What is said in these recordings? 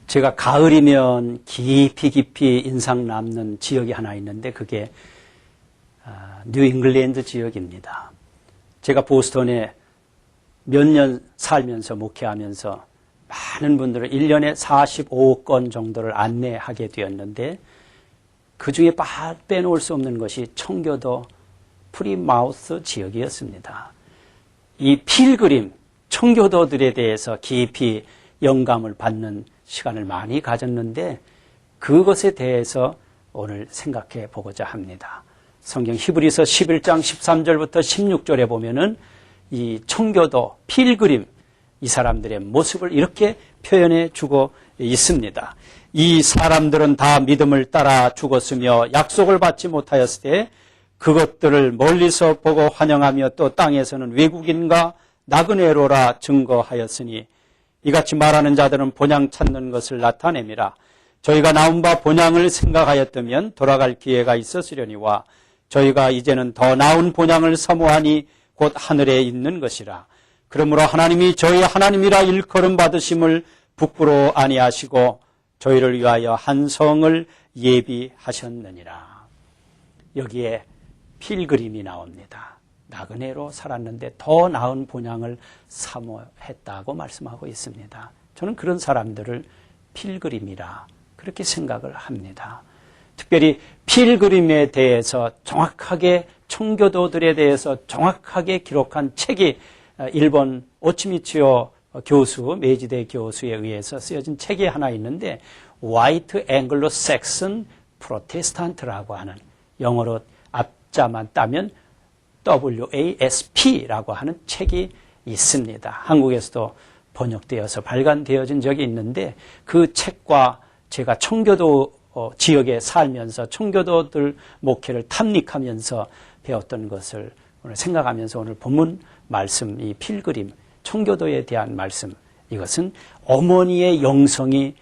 제가 가을이면 깊이 인상 남는 지역이 하나 있는데 그게 뉴잉글랜드 지역입니다. 제가 보스턴에 몇 년 살면서 목회하면서 많은 분들을 1년에 45건 정도를 안내하게 되었는데 그중에 빼놓을 수 없는 것이 청교도 프리마우스 지역이었습니다. 이 필그림, 청교도들에 대해서 깊이 영감을 받는 시간을 많이 가졌는데 그것에 대해서 오늘 생각해 보고자 합니다. 성경 히브리서 11장 13절부터 16절에 보면은 이 청교도, 필그림, 이 사람들의 모습을 이렇게 표현해 주고 있습니다. 이 사람들은 다 믿음을 따라 죽었으며 약속을 받지 못하였을 때 그것들을 멀리서 보고 환영하며 또 땅에서는 외국인과 나그네로라 증거하였으니 이같이 말하는 자들은 본향 찾는 것을 나타내미라. 저희가 나온 바 본향을 생각하였다면 돌아갈 기회가 있었으려니와 저희가 이제는 더 나은 본향을 사모하니 곧 하늘에 있는 것이라. 그러므로 하나님이 저희 하나님이라 일컬음 받으심을 부끄러워 아니하시고 저희를 위하여 한 성을 예비하셨느니라. 여기에 필그림이 나옵니다. 나그네로 살았는데 더 나은 본향을 사모했다고 말씀하고 있습니다. 저는 그런 사람들을 필그림이라 그렇게 생각을 합니다. 특별히 필그림에 대해서 정확하게 청교도들에 대해서 정확하게 기록한 책이 일본 오치미치오 교수, 메이지대 교수에 의해서 쓰여진 책이 하나 있는데 화이트 앵글로 섹슨 프로테스탄트라고 하는 영어로 앞자만 따면 WASP라고 하는 책이 있습니다. 한국에서도 번역되어서 발간되어진 적이 있는데 그 책과 제가 청교도 지역에 살면서 청교도들 목회를 탐닉하면서 배웠던 것을 오늘 생각하면서 오늘 본문 말씀, 이 필그림, 청교도에 대한 말씀, 이것은 어머니의 영성이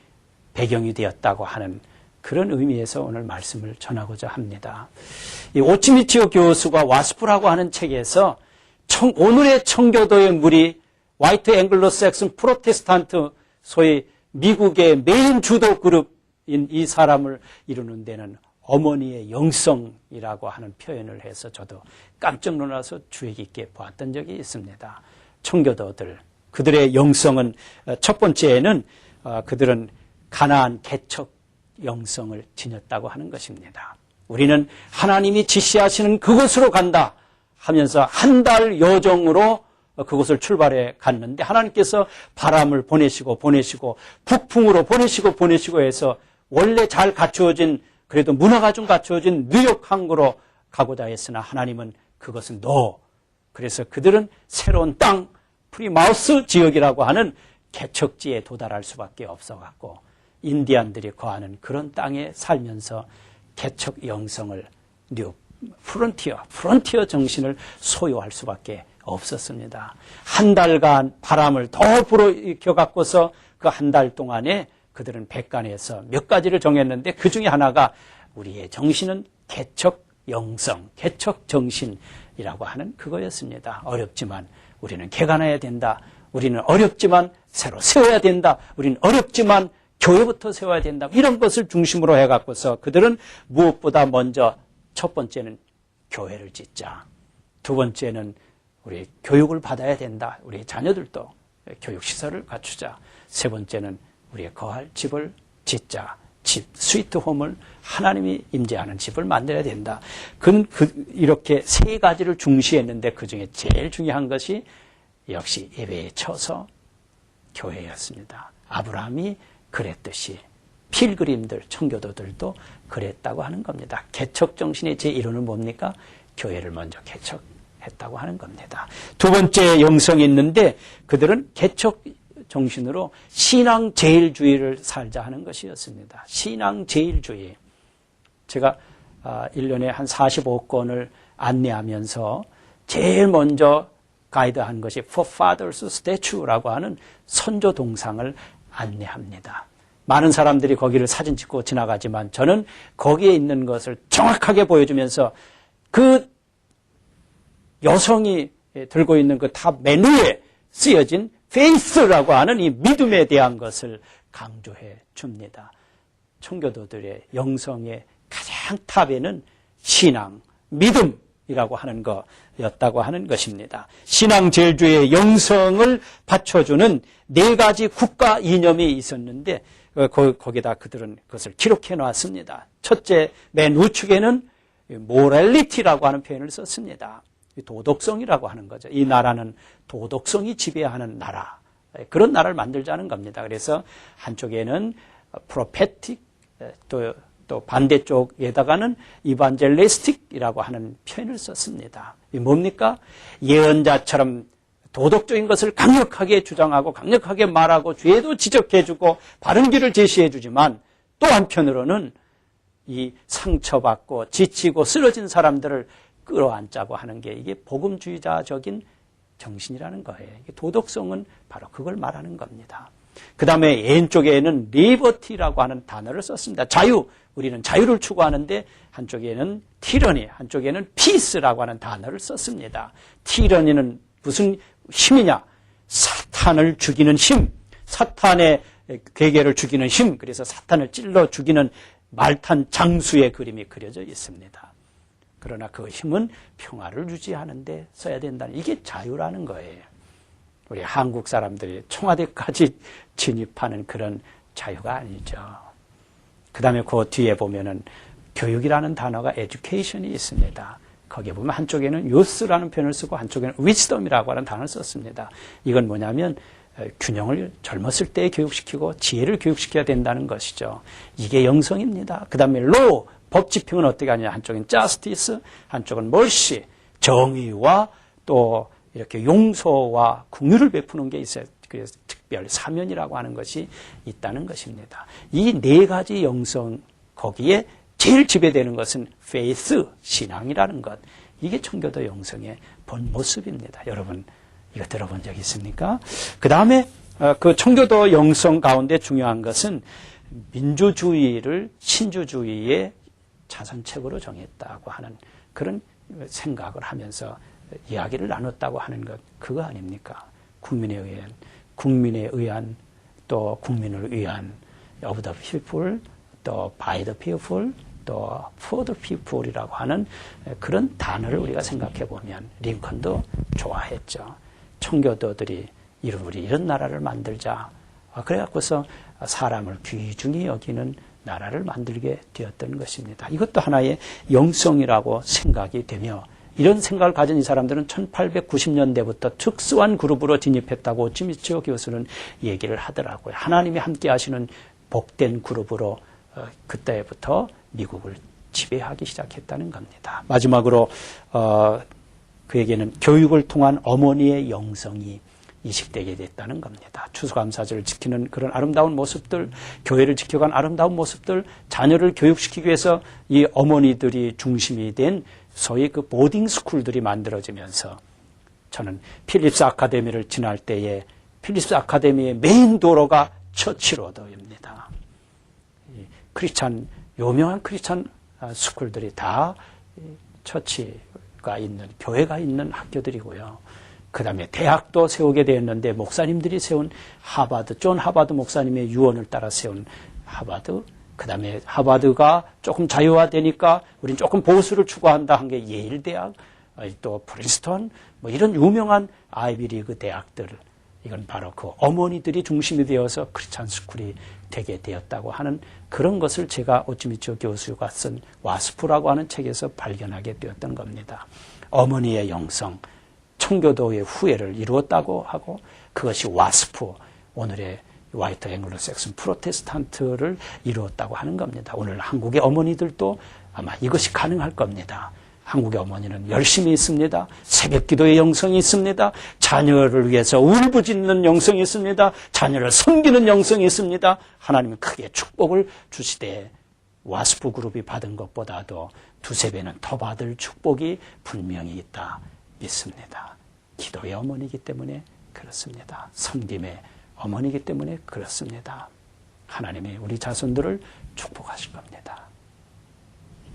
배경이 되었다고 하는 그런 의미에서 오늘 말씀을 전하고자 합니다. 이 오치미치오 교수가 와스프라고 하는 책에서 오늘의 청교도의 무리 화이트 앵글로 섹슨 프로테스탄트 소위 미국의 메인 주도 그룹인 이 사람을 이루는 데는 어머니의 영성이라고 하는 표현을 해서 저도 깜짝 놀라서 주의 깊게 보았던 적이 있습니다. 청교도들, 그들의 영성은 첫 번째는 그들은 가나안 개척 영성을 지녔다고 하는 것입니다. 우리는 하나님이 지시하시는 그곳으로 간다 하면서 한 달 여정으로 그곳을 출발해 갔는데 하나님께서 바람을 보내시고 북풍으로 보내시고 해서 원래 잘 갖추어진 그래도 문화가 좀 갖추어진 뉴욕 항구로 가고자 했으나 하나님은 그것은 그래서 그들은 새로운 땅 프리마우스 지역이라고 하는 개척지에 도달할 수밖에 없어갖고 인디안들이 거하는 그런 땅에 살면서 개척 영성을 프론티어 정신을 소유할 수밖에 없었습니다. 한 달간 바람을 더 불어익혀갖고서 그 한 달 동안에 그들은 백간에서 몇 가지를 정했는데 그 중에 하나가 우리의 정신은 개척 영성, 개척 정신이라고 하는 그거였습니다. 어렵지만 우리는 개간해야 된다. 우리는 어렵지만 새로 세워야 된다. 우리는 어렵지만 교회부터 세워야 된다. 이런 것을 중심으로 해갖고서 그들은 무엇보다 먼저 첫 번째는 교회를 짓자. 두 번째는 우리 교육을 받아야 된다. 우리 자녀들도 교육시설을 갖추자. 세 번째는 우리의 거할 집을 짓자. 집, 스위트홈을 하나님이 임재하는 집을 만들어야 된다. 이렇게 세 가지를 중시했는데 그중에 제일 중요한 것이 역시 예배에 쳐서 교회였습니다. 아브라함이 그랬듯이 필그림들, 청교도들도 그랬다고 하는 겁니다. 개척 정신의 제1호는 뭡니까? 교회를 먼저 개척했다고 하는 겁니다. 두 번째 영성이 있는데 그들은 개척 정신으로 신앙제일주의를 살자 하는 것이었습니다. 신앙제일주의. 제가 1년에 한 45건을 안내하면서 제일 먼저 가이드한 것이 Forefathers Statue라고 하는 선조 동상을 안내합니다. 많은 사람들이 거기를 사진 찍고 지나가지만 저는 거기에 있는 것을 정확하게 보여주면서 그 여성이 들고 있는 그 탑 메뉴에 쓰여진 faith라고 하는 이 믿음에 대한 것을 강조해 줍니다. 청교도들의 영성의 가장 탑에는 신앙, 믿음이라고 하는 것이었다고 하는 것입니다. 신앙제일주의의 영성을 받쳐주는 4가지 국가 이념이 있었는데 거기다 그들은 그것을 기록해 놨습니다. 첫째, 맨 우측에는 모랄리티라고 하는 표현을 썼습니다. 도덕성이라고 하는 거죠. 이 나라는 도덕성이 지배하는 나라. 그런 나라를 만들자는 겁니다. 그래서 한쪽에는 프로페틱, 또 반대쪽에다가는 이반젤리스틱이라고 하는 표현을 썼습니다. 이 뭡니까? 예언자처럼 도덕적인 것을 강력하게 주장하고 강력하게 말하고 죄도 지적해주고 바른 길을 제시해주지만 또 한편으로는 이 상처받고 지치고 쓰러진 사람들을 끌어안자고 하는 게 이게 복음주의자적인 정신이라는 거예요. 도덕성은 바로 그걸 말하는 겁니다. 그 다음에 왼쪽에는 리버티라고 하는 단어를 썼습니다. 자유, 우리는 자유를 추구하는데 한쪽에는 티러니, 한쪽에는 피스라고 하는 단어를 썼습니다. 티러니는 무슨 힘이냐? 사탄을 죽이는 힘, 사탄의 괴계를 죽이는 힘, 그래서 사탄을 찔러 죽이는 말탄 장수의 그림이 그려져 있습니다. 그러나 그 힘은 평화를 유지하는 데 써야 된다는, 이게 자유라는 거예요. 우리 한국 사람들이 청와대까지 진입하는 그런 자유가 아니죠. 그 다음에 그 뒤에 보면은 교육이라는 단어가 education이 있습니다. 거기에 보면 한쪽에는 youth라는 표현을 쓰고 한쪽에는 wisdom이라고 하는 단어를 썼습니다. 이건 뭐냐면 균형을 젊었을 때 교육시키고 지혜를 교육시켜야 된다는 것이죠. 이게 영성입니다. 그 다음에 law, 법 집행은 어떻게 하냐. 한쪽은 justice, 한쪽은 mercy, 정의와 또 이렇게 용서와 긍휼을 베푸는 게 있어요. 그래서 특별 사면이라고 하는 것이 있다는 것입니다. 이 4가지 영성, 거기에 제일 지배되는 것은 faith, 신앙이라는 것. 이게 청교도 영성의 본 모습입니다. 여러분, 이거 들어본 적 있습니까? 그 다음에 그 청교도 영성 가운데 중요한 것은 민주주의를 신주주의의 자선책으로 정했다고 하는 그런 생각을 하면서 이야기를 나눴다고 하는 것, 그거 아닙니까? 국민에 의한 또 국민을 위한 of the people, 또 by the people, 또 for the people이라고 하는 그런 단어를 우리가 생각해 보면 링컨도 좋아했죠. 청교도들이 우리 이런 나라를 만들자. 그래갖고서 사람을 귀중히 여기는 나라를 만들게 되었던 것입니다. 이것도 하나의 영성이라고 생각이 되며, 이런 생각을 가진 이 사람들은 1890년대부터 특수한 그룹으로 진입했다고 오치미치오 교수는 얘기를 하더라고요. 하나님이 함께 하시는 복된 그룹으로 그때부터 미국을 지배하기 시작했다는 겁니다. 마지막으로 그에게는 교육을 통한 어머니의 영성이 이식되게 됐다는 겁니다. 추수감사절을 지키는 그런 아름다운 모습들, 교회를 지켜간 아름다운 모습들, 자녀를 교육시키기 위해서 이 어머니들이 중심이 된 소위 그 보딩 스쿨들이 만들어지면서, 저는 필립스 아카데미를 지날 때에 필립스 아카데미의 메인 도로가 처치로드입니다. 유명한 크리스찬 스쿨들이 다 처치가 있는, 교회가 있는 학교들이고요. 그 다음에 대학도 세우게 되었는데 목사님들이 세운 하버드, 존 하버드 목사님의 유언을 따라 세운 하버드, 그 다음에 하버드가 조금 자유화되니까 우린 조금 보수를 추구한다 한 게 예일대학, 또 프린스턴, 뭐 이런 유명한 아이비리그 대학들, 이건 바로 그 어머니들이 중심이 되어서 크리스찬 스쿨이 되게 되었다고 하는 그런 것을 제가 오치미치오 교수가 쓴 와스프라고 하는 책에서 발견하게 되었던 겁니다. 어머니의 영성, 청교도의 후예를 이루었다고 하고, 그것이 와스프, 오늘의 화이트 앵글로 섹슨 프로테스탄트를 이루었다고 하는 겁니다. 오늘 한국의 어머니들도 아마 이것이 가능할 겁니다. 한국의 어머니는 열심히 있습니다. 새벽 기도의 영성이 있습니다. 자녀를 위해서 울부짖는 영성이 있습니다. 자녀를 섬기는 영성이 있습니다. 하나님은 크게 축복을 주시되 와스프 그룹이 받은 것보다도 두세 배는 더 받을 축복이 분명히 있다 믿습니다. 기도의 어머니이기 때문에 그렇습니다. 섬김의 어머니이기 때문에 그렇습니다. 하나님이 우리 자손들을 축복하실 겁니다.